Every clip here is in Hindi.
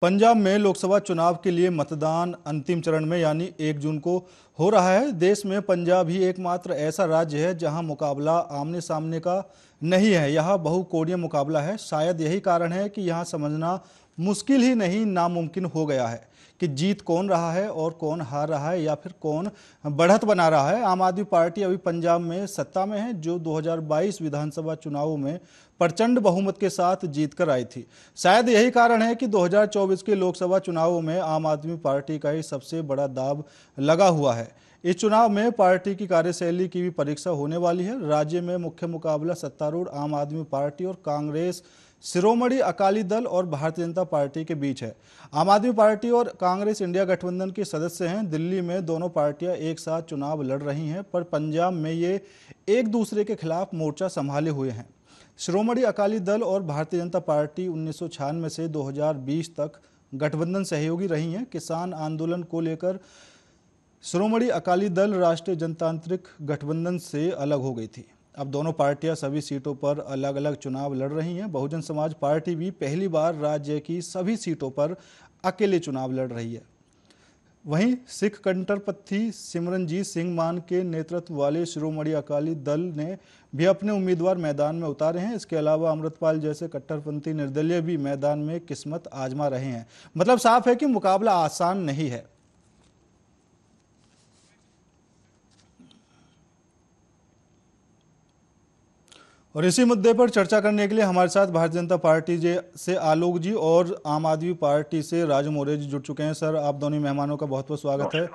पंजाब में लोकसभा चुनाव के लिए मतदान अंतिम चरण में यानी 1 जून को हो रहा है। देश में पंजाब ही एकमात्र ऐसा राज्य है जहां मुकाबला आमने सामने का नहीं है। यह बहुकोणीय मुकाबला है। शायद यही कारण है कि यहां समझना मुश्किल ही नहीं नामुमकिन हो गया है कि जीत कौन रहा है और कौन हार रहा है या फिर कौन बढ़त बना रहा है। आम आदमी पार्टी अभी पंजाब में सत्ता में है, जो 2022 विधानसभा चुनावों में प्रचंड बहुमत के साथ जीत कर आई थी। शायद यही कारण है कि 2024 के लोकसभा चुनावों में आम आदमी पार्टी का ही सबसे बड़ा दांव लगा हुआ है। इस चुनाव में पार्टी की कार्यशैली की भी परीक्षा होने वाली है। राज्य में मुख्य मुकाबला सत्तारूढ़ आम आदमी पार्टी और कांग्रेस, शिरोमणि अकाली दल और भारतीय जनता पार्टी के बीच है। आम आदमी पार्टी और कांग्रेस इंडिया गठबंधन के सदस्य हैं। दिल्ली में दोनों पार्टियां एक साथ चुनाव लड़ रही हैं, पर पंजाब में ये एक दूसरे के खिलाफ मोर्चा संभाले हुए हैं। शिरोमणि अकाली दल और भारतीय जनता पार्टी 1996 से 2020 तक गठबंधन सहयोगी रही हैं। किसान आंदोलन को लेकर शिरोमणि अकाली दल राष्ट्रीय जनतांत्रिक गठबंधन से अलग हो गई थी। अब दोनों पार्टियां सभी सीटों पर अलग अलग चुनाव लड़ रही हैं। बहुजन समाज पार्टी भी पहली बार राज्य की सभी सीटों पर अकेले चुनाव लड़ रही है। वहीं सिख कट्टरपंथी सिमरनजीत सिंह मान के नेतृत्व वाले शिरोमणि अकाली दल ने भी अपने उम्मीदवार मैदान में उतारे हैं। इसके अलावा अमृतपाल जैसे कट्टरपंथी निर्दलीय भी मैदान में किस्मत आजमा रहे हैं। मतलब साफ है कि मुकाबला आसान नहीं है। और इसी मुद्दे पर चर्चा करने के लिए हमारे साथ भारतीय जनता पार्टी से आलोक जी और आम आदमी पार्टी से राजू मौर्य जी जुड़ चुके हैं। सर, आप दोनों मेहमानों का बहुत बहुत स्वागत है।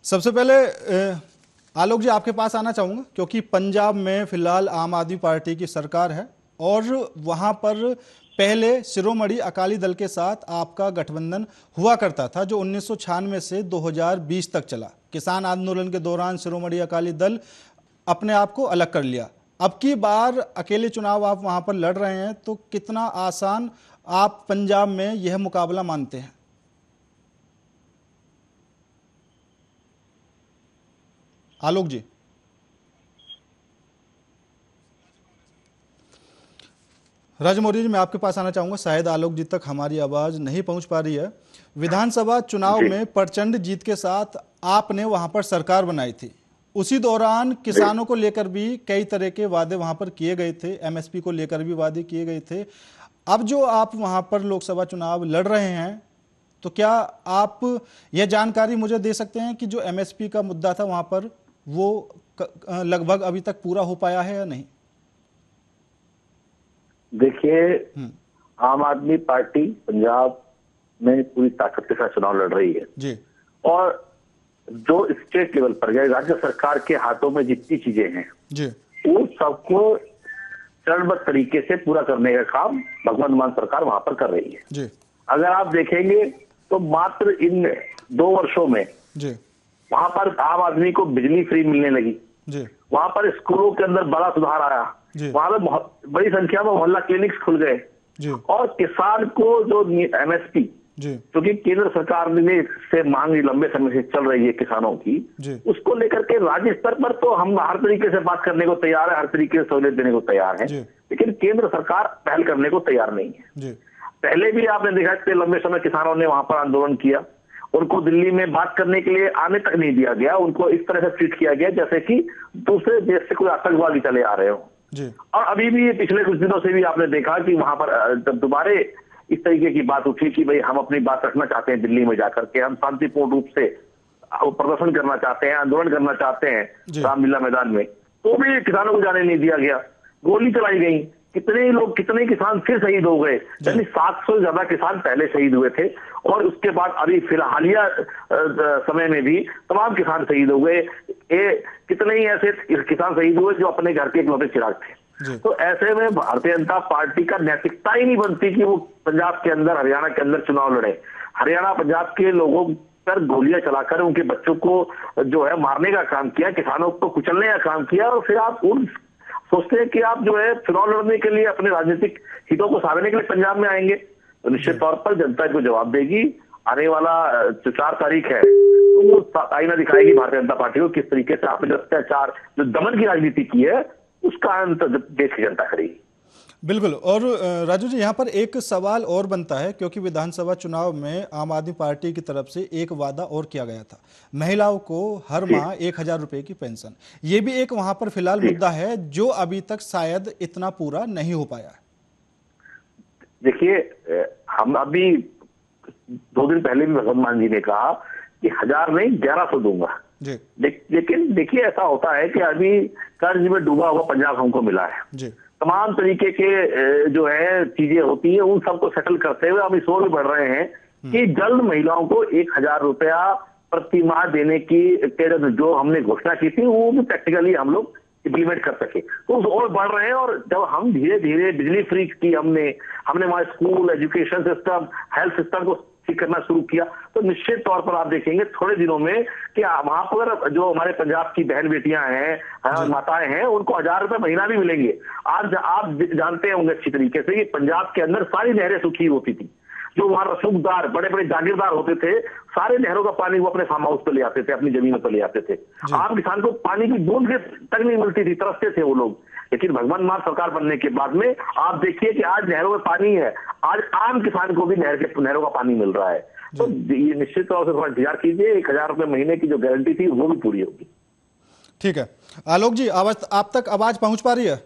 सबसे पहले आलोक जी, आपके पास आना चाहूँगा, क्योंकि पंजाब में फिलहाल आम आदमी पार्टी की सरकार है और वहाँ पर पहले शिरोमणि अकाली दल के साथ आपका गठबंधन हुआ करता था, जो 1996 से 2020 तक चला। किसान आंदोलन के दौरान शिरोमणि अकाली दल अपने आप को अलग कर लिया। अब की बार अकेले चुनाव आप वहां पर लड़ रहे हैं, तो कितना आसान आप पंजाब में यह मुकाबला मानते हैं? आलोक जी। राजू मौर्य जी, मैं आपके पास आना चाहूंगा। शायद आलोक जी तक हमारी आवाज नहीं पहुंच पा रही है। विधानसभा चुनाव में प्रचंड जीत के साथ आपने वहां पर सरकार बनाई थी। उसी दौरान किसानों को लेकर भी कई तरह के वादे वहां पर किए गए थे, एमएसपी को लेकर भी वादे किए गए थे। अब जो आप वहां पर लोकसभा चुनाव लड़ रहे हैं, तो क्या आप यह जानकारी मुझे दे सकते हैं कि जो एमएसपी का मुद्दा था वहां पर, वो लगभग अभी तक पूरा हो पाया है या नहीं? देखिए, आम आदमी पार्टी पंजाब में पूरी ताकत के साथ चुनाव लड़ रही है जी। और जो स्टेट लेवल पर या राज्य सरकार के हाथों में जितनी चीजें हैं जी, उन सबको चरणबद्ध तरीके से पूरा करने का काम भगवंत मान सरकार वहां पर कर रही है जी। अगर आप देखेंगे तो मात्र इन 2 वर्षों में जी, वहां पर आम आदमी को बिजली फ्री मिलने लगी जी, वहां पर स्कूलों के अंदर बड़ा सुधार आया जी, वहां पर बड़ी संख्या में मोहल्ला क्लिनिक्स खुल गए जी, और किसान को जो एमएसपी जी, क्योंकि केंद्र सरकार ने से मांग लंबे समय से चल रही है किसानों की, जी, उसको लेकर के राज्य स्तर पर तो हम हर तरीके से बात करने को तैयार है, हर तरीके से सहूलियत देने को तैयार है, लेकिन केंद्र सरकार पहल करने को तैयार नहीं है। जी। पहले भी आपने देखा कि लंबे समय किसानों ने वहां पर आंदोलन किया, उनको दिल्ली में बात करने के लिए आने तक नहीं दिया गया, उनको इस तरह से ट्रीट किया गया जैसे कि दूसरे देश से कोई आतंकवादी चले आ रहे हो। और अभी भी पिछले कुछ दिनों से भी आपने देखा कि वहां पर जब दोबारा इस तरीके की बात उठी कि भाई हम अपनी बात रखना चाहते हैं दिल्ली में जाकर के, हम शांतिपूर्ण रूप से प्रदर्शन करना चाहते हैं, आंदोलन करना चाहते हैं रामलीला मैदान में, तो भी किसानों को जाने नहीं दिया गया, गोली चलाई गई, कितने किसान फिर शहीद हो गए, यानी 700 से ज्यादा किसान पहले शहीद हुए थे और उसके बाद अभी फिलहालिया समय में भी तमाम किसान शहीद हो गए। कितने ही ऐसे किसान शहीद हुए जो अपने घर के इकलौते चिराग थे। तो ऐसे में भारतीय जनता पार्टी का नैतिकता ही नहीं बनती कि वो पंजाब के अंदर, हरियाणा के अंदर चुनाव लड़े। हरियाणा पंजाब के लोगों पर गोलियां चलाकर उनके बच्चों को जो है मारने का काम किया, किसानों को कुचलने का काम किया, और फिर आप उन सोचते हैं कि आप जो है चुनाव लड़ने के लिए अपने राजनीतिक हितों को साधने के लिए पंजाब में आएंगे, तो निश्चित तौर पर जनता को जवाब देगी। आने वाला जो 4 तारीख है तो वो आईना दिखाएगी भारतीय जनता पार्टी को किस तरीके से आपने जो अत्याचार, जो दमन की राजनीति की है, उसका अंत देश की जनता करेगी। बिल्कुल। और राजू जी, यहाँ पर एक सवाल और बनता है, क्योंकि विधानसभा चुनाव में आम आदमी पार्टी की तरफ से एक वादा और किया गया था, महिलाओं को हर जी माह 1,000 रुपए की पेंशन। ये भी एक वहां पर फिलहाल जी। मुद्दा है जो अभी तक शायद इतना पूरा नहीं हो पाया है। देखिए, हम अभी 2 दिन पहले भी भगवंत मान जी ने कहा कि 1,000 नहीं 1,100 दूंगा। जी लेकिन देखिए, ऐसा होता है कि अभी कर्ज में डूबा हुआ पंजाब हमको मिला है। जी तमाम तरीके के जो है चीजें होती हैं, उन सबको सेटल करते हुए हम इस ओर बढ़ रहे हैं कि जल्द महिलाओं को 1,000 रुपया प्रति माह देने की जो हमने घोषणा की थी वो भी प्रैक्टिकली हम लोग इम्प्लीमेंट कर सके, तो उस ओर बढ़ रहे हैं। और जब हम धीरे धीरे बिजली फ्री की, हमने वहां school, education system, health system को ठीक करना शुरू किया, तो निश्चित तौर पर आप देखेंगे थोड़े दिनों में कि वहां पर जो हमारे पंजाब की बहन बेटियां हैं, माताएं हैं, उनको 1,000 रुपए महीना भी मिलेंगे। आज आप जानते होंगे अच्छी तरीके से कि पंजाब के अंदर सारी नहरें सूखी होती थी। जो वहां रसूखदार, बड़े बड़े जागीरदार होते थे, सारे नहरों का पानी वो अपने फार्म हाउस पे ले आते थे, अपनी जमीनों पर ले आते थे। आम किसान को पानी की बूंद तक नहीं मिलती थी, तरसते थे वो लोग। लेकिन भगवान मान सरकार बनने के बाद में आप देखिए कि आज नहरों में पानी है, आज आम किसान को भी नहरों का पानी मिल रहा है। तो ये निश्चित तौर से थोड़ा इंतजार कीजिए, 1,000 रुपए महीने की जो गारंटी थी वो भी पूरी होगी। ठीक है। आलोक जी, आवाज आप तक आवाज पहुंच पा रही है?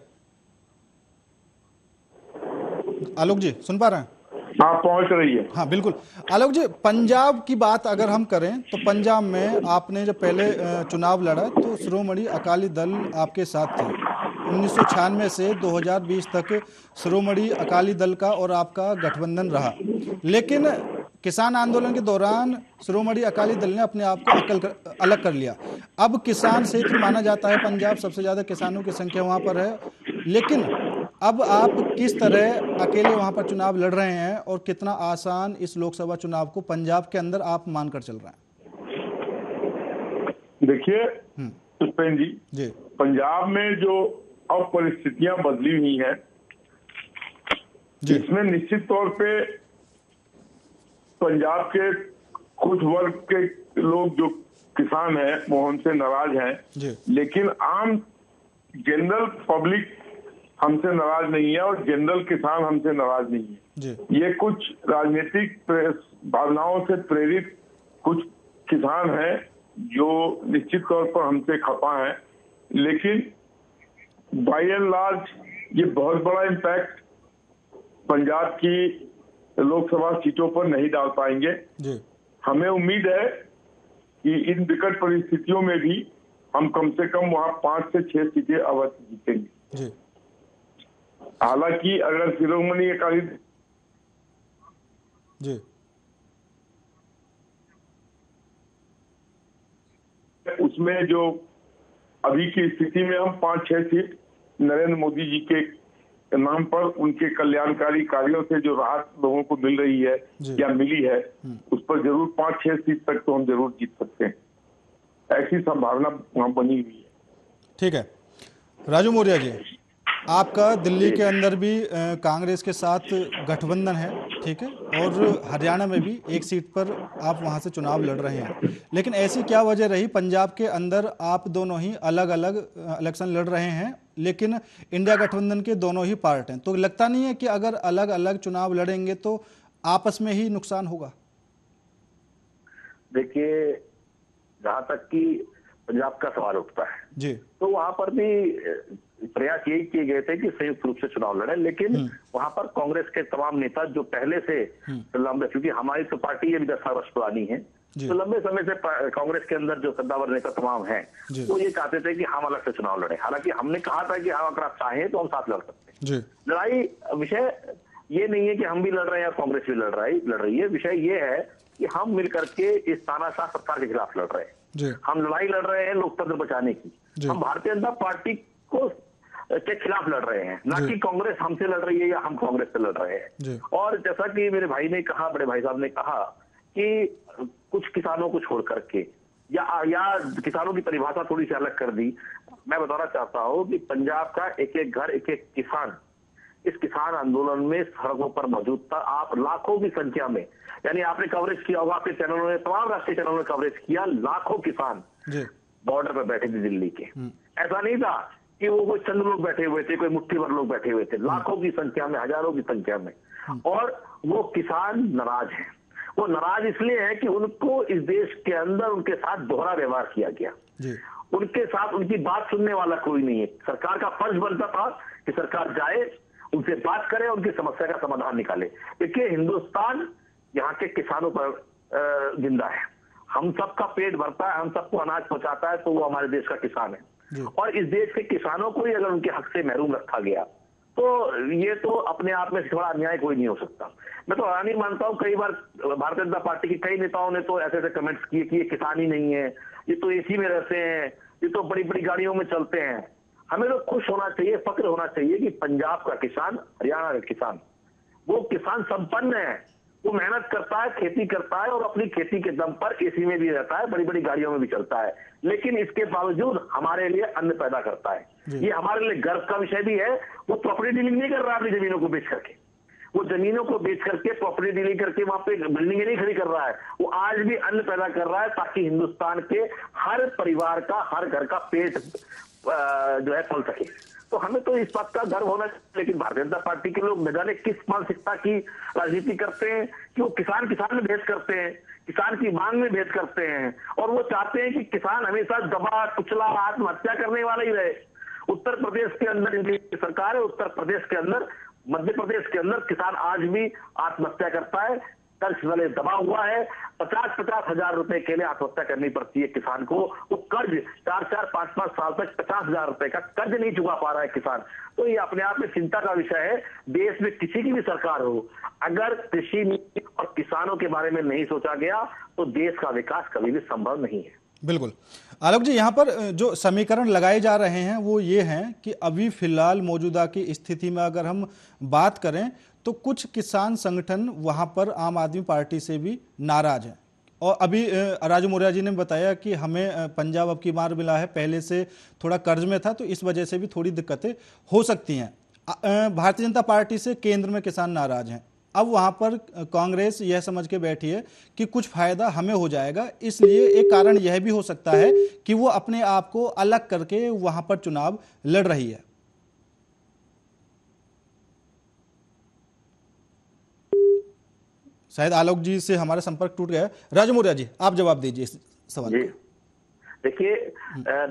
आलोक जी सुन पा रहे हैं? हाँ, पहुंच रही है। हाँ बिल्कुल। आलोक जी, पंजाब की बात अगर हम करें तो पंजाब में आपने जब पहले चुनाव लड़ा तो शिरोमणि अकाली दल आपके साथ थे। 1996 से 2020 तक शिरोमणि अकाली दल का और आपका गठबंधन रहा, लेकिन किसान आंदोलन के दौरान शिरोमणि अकाली दल ने अपने आप को अलग कर लिया। अब किसान क्षेत्र माना जाता है पंजाब, सबसे ज्यादा किसानों की संख्या वहां पर है, लेकिन अब आप किस तरह अकेले वहां पर चुनाव लड़ रहे हैं और कितना आसान इस लोकसभा चुनाव को पंजाब के अंदर आप मानकर चल रहे हैं? देखिए पुष्पेन जी, पंजाब में जो अब परिस्थितियां बदली हुई हैं, इसमें निश्चित तौर पे पंजाब के कुछ वर्ग के लोग जो किसान हैं वो हमसे नाराज हैं, लेकिन आम जनरल पब्लिक हमसे नाराज नहीं है और जनरल किसान हमसे नाराज नहीं है। ये कुछ राजनीतिक भावनाओं से प्रेरित कुछ किसान हैं जो निश्चित तौर पर हमसे खफा हैं, लेकिन बाय एंड लार्ज ये बहुत बड़ा इम्पैक्ट पंजाब की लोकसभा सीटों पर नहीं डाल पाएंगे। हमें उम्मीद है कि इन विकट परिस्थितियों में भी हम कम से कम वहां 5 से 6 सीटें अवश्य जीतेंगे। हालांकि अगर शिरोमणि अकाली उसमें जो अभी की स्थिति में हम 5-6 सीट नरेंद्र मोदी जी के नाम पर उनके कल्याणकारी कार्यों से जो राहत लोगों को मिल रही है या मिली है, उस पर जरूर 5-6 सीट तक तो हम जरूर जीत सकते हैं, ऐसी संभावना वहां बनी हुई है। ठीक है। राजू मौर्य जी, आपका दिल्ली के अंदर भी कांग्रेस के साथ गठबंधन है, ठीक है, और हरियाणा में भी एक सीट पर आप वहां से चुनाव लड़ रहे हैं, लेकिन ऐसी क्या वजह रही पंजाब के अंदर आप दोनों ही अलग अलग इलेक्शन लड़ रहे हैं, लेकिन इंडिया गठबंधन के दोनों ही पार्ट हैं? तो लगता नहीं है कि अगर अलग अलग चुनाव लड़ेंगे तो आपस में ही नुकसान होगा? देखिए, जहां तक कि पंजाब का सवाल उठता है जी, तो वहां पर भी प्रयास यही किए गए थे कि संयुक्त रूप से चुनाव लड़े, लेकिन वहां पर कांग्रेस के तमाम नेता जो पहले से लंबे, क्योंकि हमारी तो पार्टी ये भी 10 वर्ष पुरानी है, तो लंबे समय से कांग्रेस के अंदर जो कद्दावर नेता तमाम हैं वो ये चाहते थे कि हम अलग से चुनाव लड़े। हालांकि हमने कहा था कि हम अगर आप चाहें तो हम साथ लड़ सकते हैं। लड़ाई विषय ये नहीं है कि हम भी लड़ रहे हैं या कांग्रेस भी लड़ रही है। विषय ये है कि हम मिलकर के इस तानाशाह सरकार के खिलाफ लड़ रहे हैं। हम लड़ाई लड़ रहे हैं लोकतंत्र बचाने की। हम भारतीय जनता पार्टी को के खिलाफ लड़ रहे हैं, ना कि कांग्रेस हमसे लड़ रही है या हम कांग्रेस से लड़ रहे हैं। और जैसा कि मेरे भाई ने कहा, बड़े भाई साहब ने कहा कि कुछ किसानों को छोड़ करके या किसानों की परिभाषा थोड़ी सी अलग कर दी। मैं बताना चाहता हूं कि पंजाब का एक एक घर, एक एक किसान इस किसान आंदोलन में सड़कों पर मौजूद था। आप लाखों की संख्या में, यानी आपने कवरेज किया होगा, आपके चैनलों ने, तमाम राष्ट्रीय चैनलों ने कवरेज किया, लाखों किसान बॉर्डर पर बैठे थे दिल्ली के। ऐसा नहीं था कि वो कोई चंद लोग बैठे हुए थे, कोई मुट्ठी भर लोग बैठे हुए थे, लाखों की संख्या में, हजारों की संख्या में। और वो किसान नाराज हैं। वो नाराज इसलिए है कि उनको इस देश के अंदर उनके साथ दोहरा व्यवहार किया गया। उनके साथ उनकी बात सुनने वाला कोई नहीं है। सरकार का फर्ज बनता था कि सरकार जाए, उनसे बात करे, उनकी समस्या का समाधान निकाले। देखिए, हिंदुस्तान यहाँ के किसानों पर जिंदा है। हम सबका पेट भरता है, हम सबको अनाज पहुंचाता है, तो वो हमारे देश का किसान है। और इस देश के किसानों को ही अगर उनके हक से महरूम रखा गया तो ये तो अपने आप में थोड़ा अन्याय कोई नहीं हो सकता। मैं तो हैरानी मानता हूं, कई बार भारतीय जनता पार्टी के कई नेताओं ने तो ऐसे ऐसे कमेंट्स किए कि ये किसान ही नहीं है, ये तो एसी में रहते हैं, ये तो बड़ी बड़ी गाड़ियों में चलते हैं। हमें तो खुश होना चाहिए, फक्र होना चाहिए कि पंजाब का किसान, हरियाणा का किसान, वो किसान संपन्न है। वो मेहनत करता है, खेती करता है और अपनी खेती के दम पर एसी में भी रहता है, बड़ी बड़ी गाड़ियों में भी चलता है, लेकिन इसके बावजूद हमारे लिए अन्न पैदा करता है। ये हमारे लिए गर्व का विषय भी है। वो प्रॉपर्टी डीलिंग नहीं कर रहा अपनी जमीनों को बेच करके, वो जमीनों को बेच करके प्रॉपर्टी डीलिंग करके वहां पे बिल्डिंगें नहीं खड़ी कर रहा है। वो आज भी अन्न पैदा कर रहा है ताकि हिंदुस्तान के हर परिवार का, हर घर का पेट जो है पल सके। तो हमें तो इस बात का गर्व होना चाहिए। लेकिन भारतीय जनता पार्टी के लोग न जाने किस मानसिकता की राजनीति करते हैं कि वो किसान में भेद करते हैं, किसान की मांग में भेद करते हैं, और वो चाहते हैं कि किसान हमेशा दबा कुचला आत्महत्या करने वाला ही रहे। उत्तर प्रदेश के अंदर इनकी सरकार है, उत्तर प्रदेश के अंदर, मध्य प्रदेश के अंदर किसान आज भी आत्महत्या करता है, कर्ज वाले दबा हुआ है। 50-50 हजार रुपए के लिए आत्महत्या करनी पड़ती है किसान को। वो कर्ज 4-4, 5-5 साल तक 50,000 रुपए का कर्ज नहीं चुका पा रहा है किसान। तो ये अपने आप में चिंता का विषय है। देश में किसी की भी सरकार हो, अगर कृषि नीति और किसानों के बारे में नहीं सोचा गया तो देश का विकास कभी भी संभव नहीं है। बिल्कुल। आलोक जी, यहाँ पर जो समीकरण लगाए जा रहे हैं वो ये हैं कि अभी फिलहाल मौजूदा की स्थिति में अगर हम बात करें तो कुछ किसान संगठन वहाँ पर आम आदमी पार्टी से भी नाराज हैं। और अभी राजू मौर्या जी ने बताया कि हमें पंजाब अब की बार मिला है, पहले से थोड़ा कर्ज में था, तो इस वजह से भी थोड़ी दिक्कतें हो सकती हैं। भारतीय जनता पार्टी से केंद्र में किसान नाराज हैं। अब वहां पर कांग्रेस यह समझ के बैठी है कि कुछ फायदा हमें हो जाएगा, इसलिए एक कारण यह भी हो सकता है कि वो अपने आप को अलग करके वहां पर चुनाव लड़ रही है। शायद आलोक जी से हमारा संपर्क टूट गया। राजू मौर्या जी, आप जवाब दीजिए इस सवाल को। देखिए,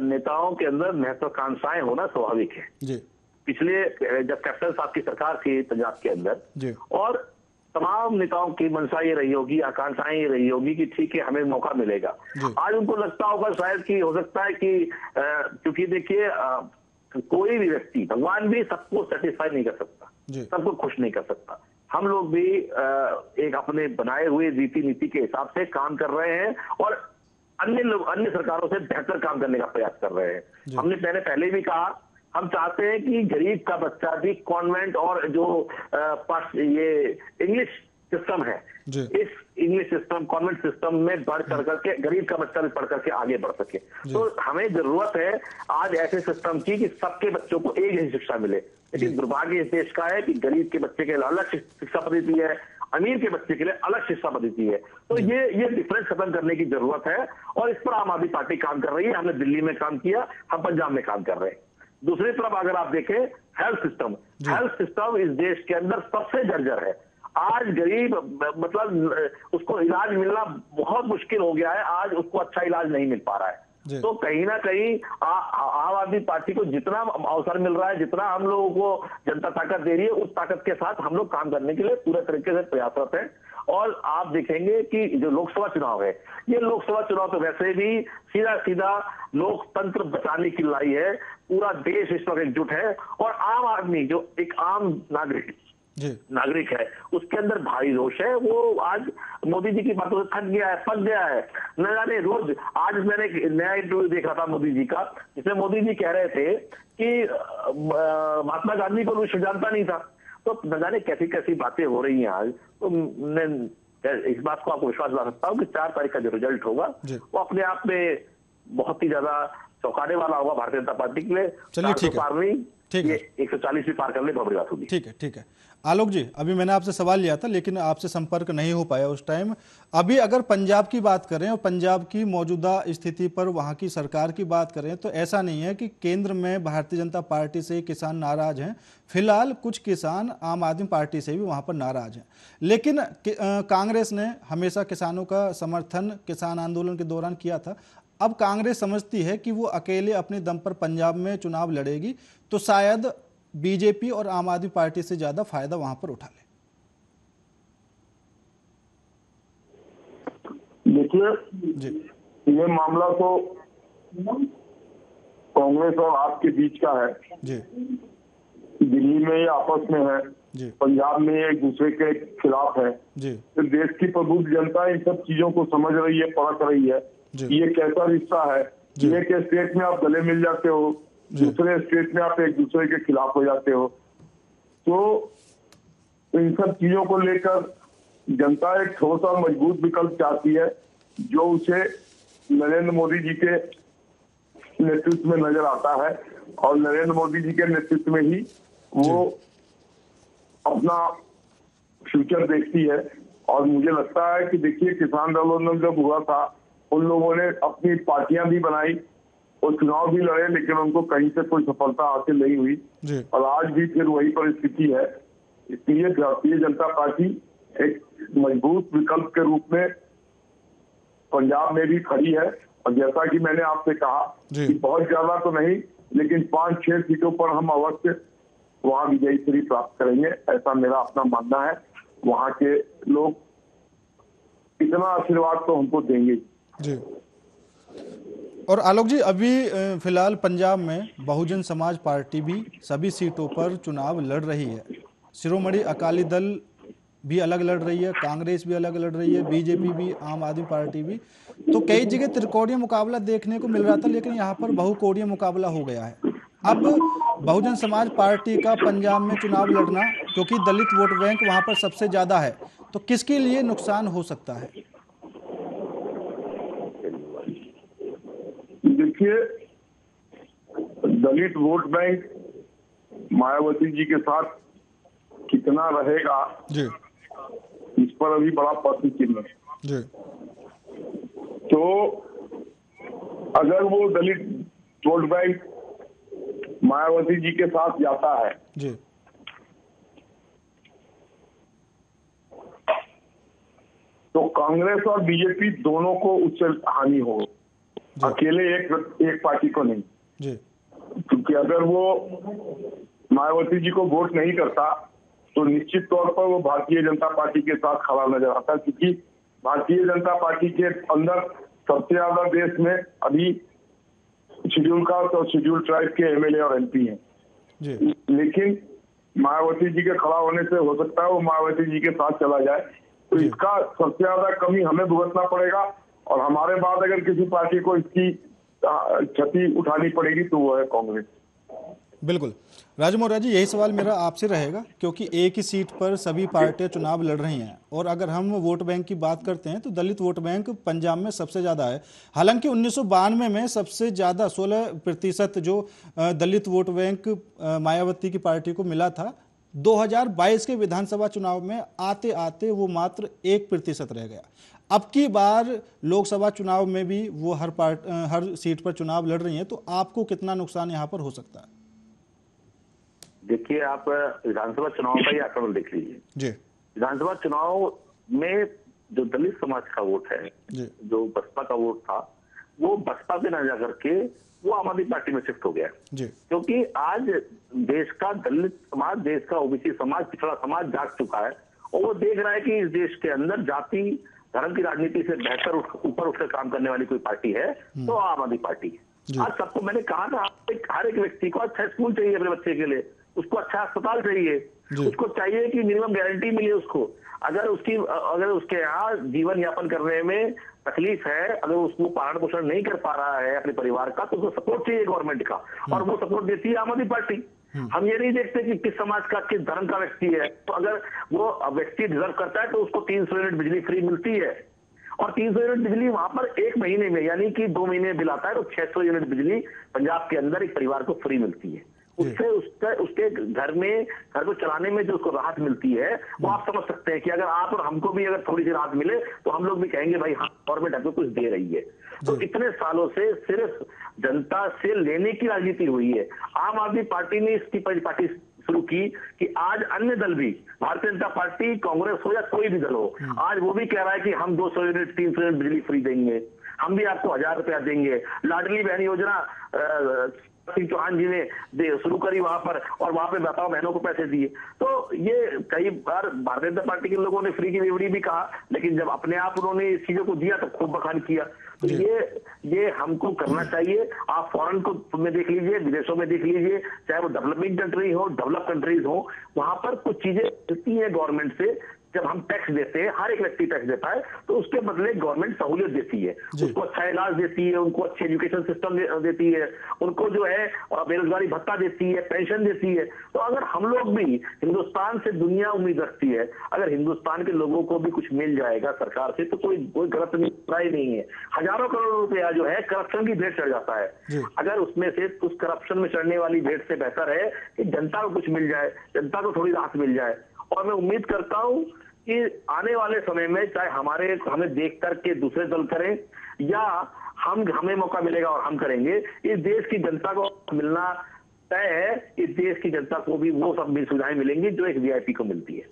नेताओं के अंदर महत्वाकांक्षाएं होना स्वाभाविक है जी। पिछले जब कैप्टन साहब की सरकार थी पंजाब के अंदर जी, और तमाम नेताओं की मंशा ये रही होगी, आकांक्षाएं ये रही होगी कि ठीक है हमें मौका मिलेगा। आज उनको लगता होगा शायद कि हो सकता है कि क्योंकि देखिए कोई भी व्यक्ति, भगवान भी सबको सेटिस्फाई नहीं कर सकता, सबको खुश नहीं कर सकता। हम लोग भी एक अपने बनाए हुए रीति नीति के हिसाब से काम कर रहे हैं और अन्य सरकारों से बेहतर काम करने का प्रयास कर रहे हैं। हमने पहले भी कहा, हम चाहते हैं कि गरीब का बच्चा भी कॉन्वेंट और जो ये इंग्लिश सिस्टम है, इस इंग्लिश सिस्टम, कॉन्वेंट सिस्टम में बढ़ चढ़ करके गरीब का बच्चा भी पढ़ करके आगे बढ़ सके। तो हमें जरूरत है आज ऐसे सिस्टम की कि सबके बच्चों को एक ही शिक्षा मिले। लेकिन दुर्भाग्य इस देश का है कि गरीब के बच्चे के लिए अलग शिक्षा पद्धति है, अमीर के बच्चे के लिए अलग शिक्षा पद्धति है। तो ये डिफरेंस खत्म करने की जरूरत है और इस पर आम आदमी पार्टी काम कर रही है। हमने दिल्ली में काम किया, हम पंजाब में काम कर रहे हैं। दूसरी तरफ अगर आप देखें हेल्थ सिस्टम इस देश के अंदर सबसे जर्जर है। आज गरीब मतलब उसको इलाज मिलना बहुत मुश्किल हो गया है, आज उसको अच्छा इलाज नहीं मिल पा रहा है। तो कहीं ना कहीं आम आदमी पार्टी को जितना अवसर मिल रहा है, जितना हम लोगों को जनता ताकत दे रही है, उस ताकत के साथ हम लोग काम करने के लिए पूरे तरीके से प्रयासरत हैं। और आप देखेंगे कि जो लोकसभा चुनाव है, ये लोकसभा चुनाव तो वैसे भी सीधा लोकतंत्र बचाने की लड़ाई है। पूरा देश इस वक्त एकजुट है और आम आदमी जो एक आम नागरिक है, उसके अंदर भारी रोष है। वो आज मोदी जी की बातों से थक गया है, पक गया है। न जाने रोज, आज मैंने एक नया इंटरव्यू देखा था मोदी जी का, जिसमें मोदी जी कह रहे थे कि महात्मा गांधी को कोई जानता नहीं था। तो न जाने कैसी कैसी बातें हो रही हैं आज। तो मैं इस बात को आपको विश्वास दिला सकता हूँ कि 4 तारीख का जो रिजल्ट होगा वो अपने आप में बहुत ही ज्यादा चौंकाने वाला होगा भारतीय जनता पार्टी के लिए। चलिए ठीक है, पार नहीं, ठीक है, ये 140 भी पार करने बहुत बड़ी बात होगी। ठीक है, ठीक है। आलोक जी, अभी मैंने आपसे सवाल लिया था लेकिन आपसे संपर्क नहीं हो पाया उस टाइम। अभी अगर पंजाब की बात करें और पंजाब की मौजूदा स्थिति पर वहां की सरकार की बात करें तो ऐसा नहीं है कि केंद्र में भारतीय जनता पार्टी से किसान नाराज हैं। फिलहाल कुछ किसान आम आदमी पार्टी से भी वहां पर नाराज हैं, लेकिन कांग्रेस ने हमेशा किसानों का समर्थन किसान आंदोलन के दौरान किया था। अब कांग्रेस समझती है कि वो अकेले अपने दम पर पंजाब में चुनाव लड़ेगी तो शायद बीजेपी और आम आदमी पार्टी से ज्यादा फायदा वहां पर उठा ले। देखिए, ये मामला तो कांग्रेस और आपके बीच का है जी। दिल्ली में ये आपस में है जी। पंजाब में एक दूसरे के खिलाफ है जी। तो देश की प्रबुद्ध जनता इन सब चीजों को समझ रही है, परख रही है ये कैसा रिश्ता है। एक स्टेट में आप गले मिल जाते हो, दूसरे स्टेट में आप एक दूसरे के खिलाफ हो जाते हो। तो इन सब चीजों को लेकर जनता एक ठोस और मजबूत विकल्प चाहती है जो उसे नरेंद्र मोदी जी के नेतृत्व में नजर आता है और नरेंद्र मोदी जी के नेतृत्व में ही वो अपना फ्यूचर देखती है। और मुझे लगता है कि देखिए, किसान आंदोलन जब हुआ था उन लोगों ने अपनी पार्टियां भी बनाई और चुनाव भी लड़े, लेकिन उनको कहीं से कोई सफलता हासिल नहीं हुई और आज भी फिर वही परिस्थिति है। इसलिए भारतीय जनता पार्टी एक मजबूत विकल्प के रूप में पंजाब में भी खड़ी है और जैसा कि मैंने आपसे कहा कि बहुत ज्यादा तो नहीं लेकिन 5-6 सीटों पर हम अवश्य वहां विजयी श्री प्राप्त करेंगे, ऐसा मेरा अपना मानना है। वहां के लोग इतना आशीर्वाद तो हमको देंगे जी। और आलोक जी, अभी फिलहाल पंजाब में बहुजन समाज पार्टी भी सभी सीटों पर चुनाव लड़ रही है। शिरोमणि अकाली दल भी अलग लड़ रही है, कांग्रेस भी अलग लड़ रही है, बीजेपी भी, आम आदमी पार्टी भी। तो कई जगह त्रिकोणीय मुकाबला देखने को मिल रहा था लेकिन यहाँ पर बहुकोणीय मुकाबला हो गया है। अब बहुजन समाज पार्टी का पंजाब में चुनाव लड़ना, क्योंकि दलित वोट बैंक वहां पर सबसे ज्यादा है, तो किसके लिए नुकसान हो सकता है? देखिए, दलित वोट बैंक मायावती जी के साथ कितना रहेगा जी, इस पर अभी बड़ा प्रश्न चिन्ह है जी। तो अगर वो दलित वोट बैंक मायावती जी के साथ जाता है जी, तो कांग्रेस और बीजेपी दोनों को उससे हानि हो, अकेले एक पार्टी को नहीं जी। क्योंकि अगर वो मायावती जी को वोट नहीं करता तो निश्चित तौर पर वो भारतीय जनता पार्टी के साथ खड़ा नजर आता, क्योंकि भारतीय जनता पार्टी के अंदर सबसे ज्यादा देश में अभी शेड्यूल कास्ट और शेड्यूल ट्राइब के एमएलए और एमपी हैं जी। लेकिन मायावती जी के खड़ा होने से हो सकता है वो मायावती जी के साथ चला जाए। तो इसका सबसे ज्यादा कमी हमें भुगतना पड़ेगा और हमारे बाद अगर किसी पार्टी को इसकी क्षति उठानी पड़ेगी तो वो है कांग्रेस। बिल्कुल राजू मौर्य जी, यही सवाल मेरा आपसे रहेगा, क्योंकि एक ही सीट पर सभी पार्टियां चुनाव लड़ रही हैं और अगर हम वोट बैंक की बात करते हैं तो दलित वोट बैंक पंजाब में सबसे ज़्यादा है। हालांकि 1992 में सबसे ज़्यादा 16% जो दलित वोट बैंक मायावती की पार्टी को मिला था, 2022 के विधानसभा चुनाव में आते आते वो मात्र 1% रह गया। अब की बार लोकसभा चुनाव में भी वो हर सीट पर चुनाव लड़ रही हैं, तो आपको कितना नुकसान यहाँ पर हो सकता है? देखिए, आप विधानसभा चुनाव का ही आंकड़न देख लीजिए जी। विधानसभा चुनाव में जो दलित समाज का वोट है, जो बसपा का वोट था, वो बसपा पे न जाकर के वो आम आदमी पार्टी में शिफ्ट हो गया जी। क्योंकि आज देश का दलित समाज, देश का ओबीसी समाज, पिछड़ा समाज जाग चुका है और वो देख रहा है कि इस देश के अंदर जाति धर्म की राजनीति से बेहतर ऊपर उठकर काम करने वाली कोई पार्टी है तो आम आदमी पार्टी है। आज सबको मैंने कहा था, हर एक व्यक्ति को अच्छा स्कूल चाहिए अपने बच्चे के लिए, उसको अच्छा अस्पताल चाहिए, उसको चाहिए कि मिनिमम गारंटी मिले उसको। अगर उसके यहाँ जीवन यापन करने में तकलीफ है, अगर उसको पालन पोषण नहीं कर पा रहा है अपने परिवार का, तो उसको सपोर्ट चाहिए गवर्नमेंट का और वो सपोर्ट देती है आम आदमी पार्टी। हम ये नहीं देखते कि किस समाज का, किस धर्म का व्यक्ति है। तो अगर वो व्यक्ति डिजर्व करता है तो उसको 300 यूनिट बिजली फ्री मिलती है और 300 यूनिट बिजली वहां पर एक महीने में, यानी कि 2 महीने बिल आता है तो 600 यूनिट बिजली पंजाब के अंदर एक परिवार को फ्री मिलती है। उससे उसके घर को चलाने में जो उसको राहत मिलती है, वो आप समझ सकते हैं कि अगर आप और हमको भी अगर थोड़ी सी राहत मिले तो हम लोग भी कहेंगे भाई हाँ, गवर्नमेंट हमको कुछ दे रही है। तो इतने सालों से सिर्फ जनता से लेने की राजनीति हुई है। आम आदमी पार्टी ने इसकी पार्टी शुरू की कि आज अन्य दल भी, भारतीय जनता पार्टी, कांग्रेस हो या कोई भी दल हो, आज वो भी कह रहा है कि हम 200 यूनिट 300 यूनिट बिजली फ्री देंगे, हम भी आपको 1000 रुपया देंगे। लाडली बहन योजना सिंह चौहान जी ने शुरू करी वहां पर, और वहां पे बताओ बहनों को पैसे दिए। तो ये कई बार भारतीय जनता पार्टी के लोगों ने फ्री की विवड़ी भी कहा, लेकिन जब अपने आप उन्होंने इस चीजों को दिया तो खूब बखान किया। तो ये हमको करना चाहिए। आप फॉरेन को में देख लीजिए, विदेशों में देख लीजिए, चाहे वो डेवलपिंग कंट्री हो, डेवलप कंट्रीज हो, वहां पर कुछ चीजें मिलती है गवर्नमेंट से। जब हम टैक्स देते हैं, हर एक व्यक्ति टैक्स देता है, तो उसके बदले गवर्नमेंट सहूलियत देती है, उसको अच्छा इलाज देती है, उनको अच्छे एजुकेशन सिस्टम देती है, उनको जो है बेरोजगारी भत्ता देती है, पेंशन देती है। तो अगर हम लोग भी, हिंदुस्तान से दुनिया उम्मीद रखती है, अगर हिंदुस्तान के लोगों को भी कुछ मिल जाएगा सरकार से तो कोई गलत नहीं है। हजारों करोड़ रुपया जो है करप्शन की भेंट चढ़ जाता है। अगर उसमें से उस करप्शन में चढ़ने वाली भेंट से बेहतर है कि जनता को कुछ मिल जाए, जनता को थोड़ी राहत मिल जाए। और मैं उम्मीद करता हूं कि आने वाले समय में चाहे हमें देख करके दूसरे दल करें या हमें मौका मिलेगा और हम करेंगे, इस देश की जनता को मिलना तय है। इस देश की जनता को भी वो सब सुविधाएं मिलेंगी जो एक वीआईपी को मिलती है।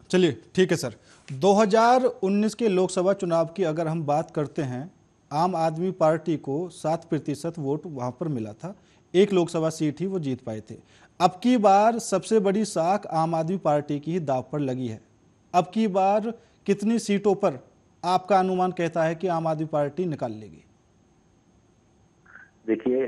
चलिए ठीक है सर, 2019 के लोकसभा चुनाव की अगर हम बात करते हैं, आम आदमी पार्टी को 7% वोट वहां पर मिला था, 1 लोकसभा सीट ही वो जीत पाए थे। अब की बार सबसे बड़ी साख आम आदमी पार्टी की ही दांव पर लगी है। अब की बार कितनी सीटों पर आपका अनुमान कहता है कि आम आदमी पार्टी निकाल लेगी? देखिए,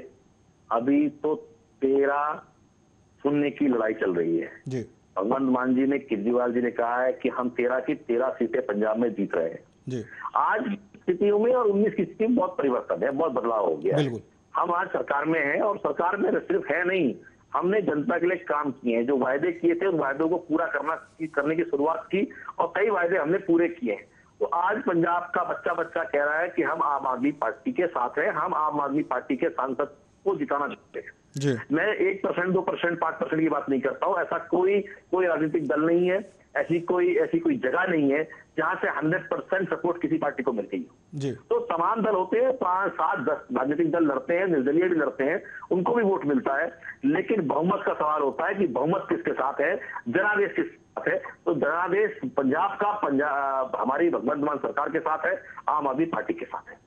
अभी तो 13-0 की लड़ाई चल रही है जी। भगवंत मान जी ने, केजरीवाल जी ने कहा है कि हम 13 की 13 सीटें पंजाब में जीत रहे हैं जी। आज स्थितियों में और 19 की स्थिति में बहुत परिवर्तन है, बहुत बदलाव हो गया है। हम आज सरकार में हैं और सरकार में सिर्फ है नहीं, हमने जनता के लिए काम किए हैं। जो वायदे किए थे उन वायदों को पूरा करने की शुरुआत की और कई वायदे हमने पूरे किए हैं। तो आज पंजाब का बच्चा कह रहा है कि हम आम आदमी पार्टी के साथ हैं, हम आम आदमी पार्टी के सांसद को जिताना चाहते हैं। मैं 1%, 2%, 5% की बात नहीं करता हूँ। ऐसा कोई राजनीतिक दल नहीं है, ऐसी कोई जगह नहीं है जहां से 100% सपोर्ट किसी पार्टी को मिल गई। तो तमाम दल होते हैं, 5, 7, 10 राजनीतिक दल लड़ते हैं, निर्दलीय भी लड़ते हैं, उनको भी वोट मिलता है। लेकिन बहुमत का सवाल होता है कि बहुमत किसके साथ है, जनादेश किसके साथ है। तो जनादेश पंजाब हमारी भगवंत मान सरकार के साथ है, आम आदमी पार्टी के साथ है।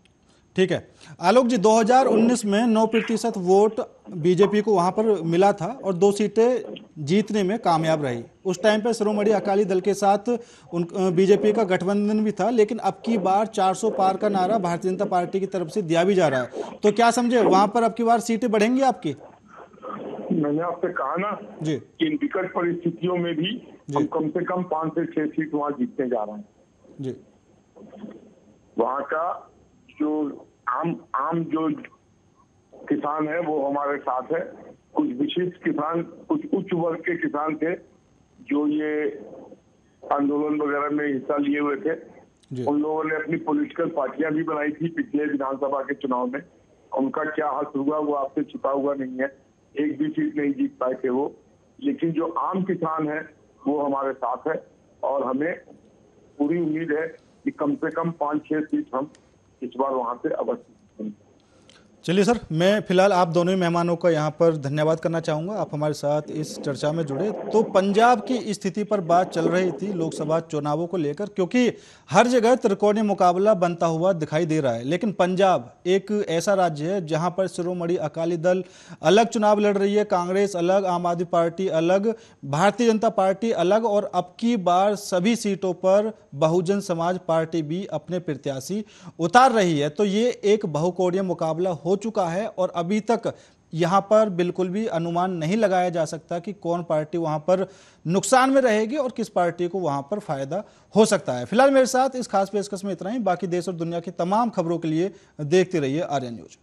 ठीक है आलोक जी, 2019 में 9% वोट बीजेपी को वहां पर मिला था और 2 सीटें जीतने में कामयाब रही। उस टाइम पे शिरोमणि अकाली दल के साथ बीजेपी का गठबंधन भी था, लेकिन अब की बार 400 पार का नारा भारतीय जनता पार्टी की तरफ से दिया भी जा रहा है। तो क्या समझे, वहां पर अब की बार सीटें बढ़ेंगी आपकी? मैंने आपसे कहा ना जी कि इन विकट परिस्थितियों में भी हम कम से कम 5 से 6 सीट वहां जीतने जा रहे हैं जी। वहां का जो आम जो किसान है वो हमारे साथ है। कुछ विशिष्ट किसान, कुछ उच्च वर्ग के किसान थे जो ये आंदोलन वगैरह में हिस्सा लिए हुए थे। उन लोगों ने अपनी पॉलिटिकल पार्टियां भी बनाई थी पिछले विधानसभा के चुनाव में। उनका क्या हाल हुआ वो आपसे छिपा हुआ नहीं है, एक भी सीट नहीं जीत पाए थे वो। लेकिन जो आम किसान है वो हमारे साथ है और हमें पूरी उम्मीद है कि कम से कम 5-6 सीट हम इस बार वहां से अवश्य। चलिए सर, मैं फिलहाल आप दोनों ही मेहमानों का यहाँ पर धन्यवाद करना चाहूँगा, आप हमारे साथ इस चर्चा में जुड़े। तो पंजाब की स्थिति पर बात चल रही थी लोकसभा चुनावों को लेकर, क्योंकि हर जगह त्रिकोणीय मुकाबला बनता हुआ दिखाई दे रहा है। लेकिन पंजाब एक ऐसा राज्य है जहाँ पर शिरोमणि अकाली दल अलग चुनाव लड़ रही है, कांग्रेस अलग, आम आदमी पार्टी अलग, भारतीय जनता पार्टी अलग, और अब की बार सभी सीटों पर बहुजन समाज पार्टी भी अपने प्रत्याशी उतार रही है। तो ये एक बहुकोणीय मुकाबला हो चुका है और अभी तक यहां पर बिल्कुल भी अनुमान नहीं लगाया जा सकता कि कौन पार्टी वहां पर नुकसान में रहेगी और किस पार्टी को वहां पर फायदा हो सकता है। फिलहाल मेरे साथ इस खास पेशकश में इतना ही। बाकी देश और दुनिया की तमाम खबरों के लिए देखते रहिए आर्यन न्यूज।